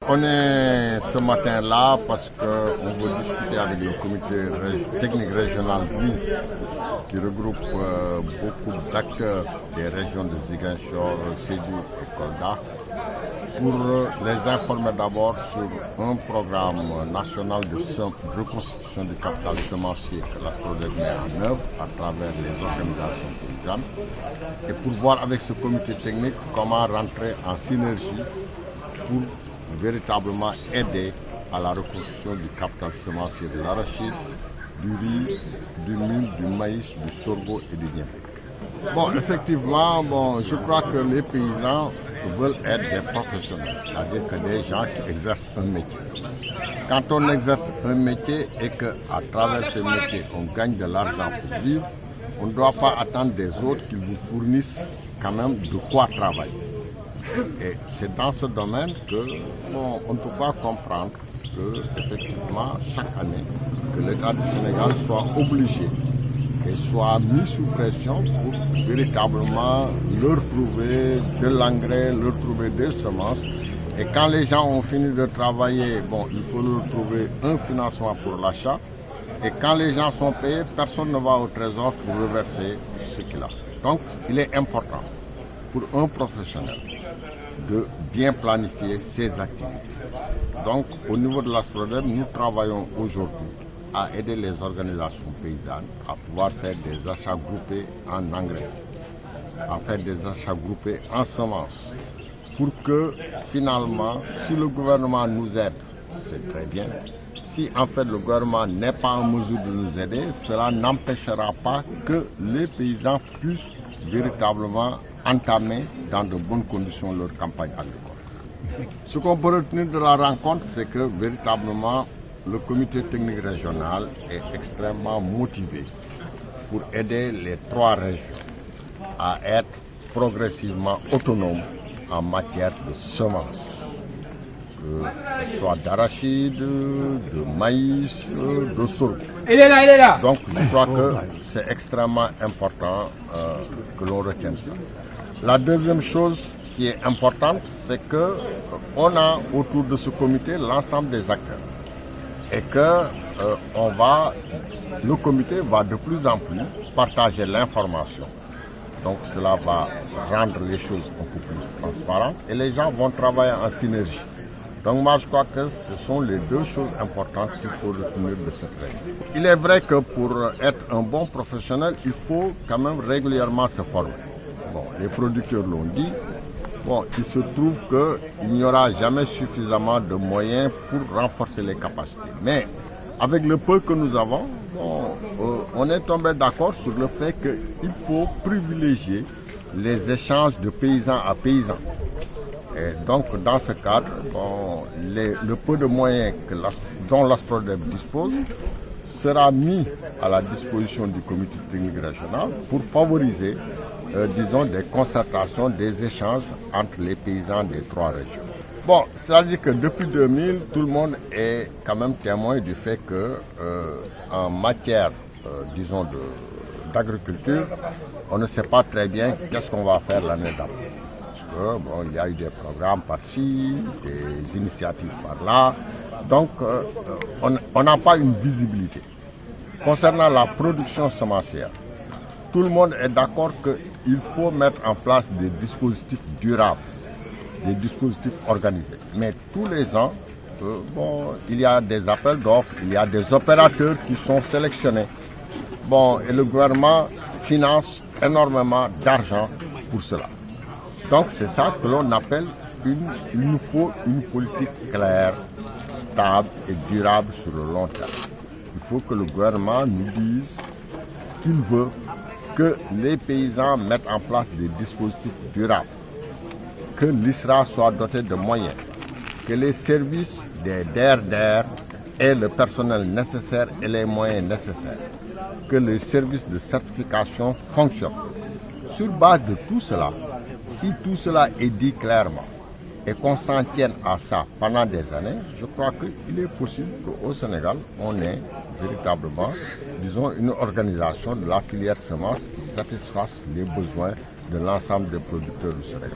On est ce matin-là parce qu'on veut discuter avec le comité technique régional qui regroupe beaucoup d'acteurs des régions de Ziguinchor, Sédhiou et Kolda pour les informer d'abord sur un programme national de reconstitution du capital semencier que l'ASPRODER met en œuvre à travers les organisations paysannes et pour voir avec ce comité technique comment rentrer en synergie pour véritablement aider à la reconstruction du capital semencier de l'arachide, du riz, du mil, du maïs, du sorgho et du niébé. Bon, effectivement, je crois que les paysans veulent être des professionnels, c'est-à-dire que des gens qui exercent un métier. Quand on exerce un métier et qu'à travers ce métier on gagne de l'argent pour vivre, on ne doit pas attendre des autres qu'ils vous fournissent quand même de quoi travailler. Et c'est dans ce domaine que on ne peut pas comprendre que, effectivement, chaque année, que l'État du Sénégal soit obligé et soit mis sous pression pour véritablement leur trouver de l'engrais, leur trouver des semences. Et quand les gens ont fini de travailler, il faut leur trouver un financement pour l'achat. Et quand les gens sont payés, personne ne va au trésor pour reverser ce qu'il a. Donc, il est important pour un professionnel de bien planifier ses activités. Donc, au niveau de l'ASPRODER, nous travaillons aujourd'hui à aider les organisations paysannes à pouvoir faire des achats groupés en engrais, à faire des achats groupés en semences, pour que finalement, si le gouvernement nous aide, c'est très bien. Si en fait le gouvernement n'est pas en mesure de nous aider, cela n'empêchera pas que les paysans puissent véritablement entamer dans de bonnes conditions leur campagne agricole. Ce qu'on peut retenir de la rencontre, c'est que véritablement le comité technique régional est extrêmement motivé pour aider les 3 régions à être progressivement autonomes en matière de semences, que ce soit d'arachide, de maïs, de sorgho. Donc je crois que c'est extrêmement important que l'on retienne ça. La deuxième chose qui est importante, c'est qu'on a autour de ce comité l'ensemble des acteurs et que le comité va de plus en plus partager l'information. Donc cela va rendre les choses un peu plus transparentes et les gens vont travailler en synergie. Donc moi je crois que ce sont les 2 choses importantes qu'il faut retenir de cette règle. Il est vrai que pour être un bon professionnel, il faut quand même régulièrement se former. Les producteurs l'ont dit. Il se trouve qu'il n'y aura jamais suffisamment de moyens pour renforcer les capacités. Mais avec le peu que nous avons, on est tombé d'accord sur le fait qu'il faut privilégier les échanges de paysan à paysan. Et donc, dans ce cadre, le peu de moyens dont l'ASPRODER dispose sera mis à la disposition du comité technique régional pour favoriser, disons, des concertations, des échanges entre les paysans des 3 régions. C'est-à-dire que depuis 2000, tout le monde est quand même témoin du fait que, en matière, disons, d'agriculture, on ne sait pas très bien qu'est-ce qu'on va faire l'année d'après. Il y a eu des programmes par-ci, des initiatives par-là. Donc, on n'a pas une visibilité. Concernant la production semencière, tout le monde est d'accord qu'il faut mettre en place des dispositifs durables, des dispositifs organisés. Mais tous les ans, il y a des appels d'offres, il y a des opérateurs qui sont sélectionnés. Et le gouvernement finance énormément d'argent pour cela. Donc c'est ça que l'on appelle il nous faut une politique claire, stable et durable sur le long terme. Il faut que le gouvernement nous dise qu'il veut que les paysans mettent en place des dispositifs durables, que l'ISRA soit doté de moyens, que les services des DRDR aient le personnel nécessaire et les moyens nécessaires, que les services de certification fonctionnent. Sur base de tout cela, si tout cela est dit clairement et qu'on s'en tienne à ça pendant des années, je crois qu'il est possible qu'au Sénégal, on ait véritablement, disons, une organisation de la filière semence qui satisfasse les besoins de l'ensemble des producteurs du Sénégal.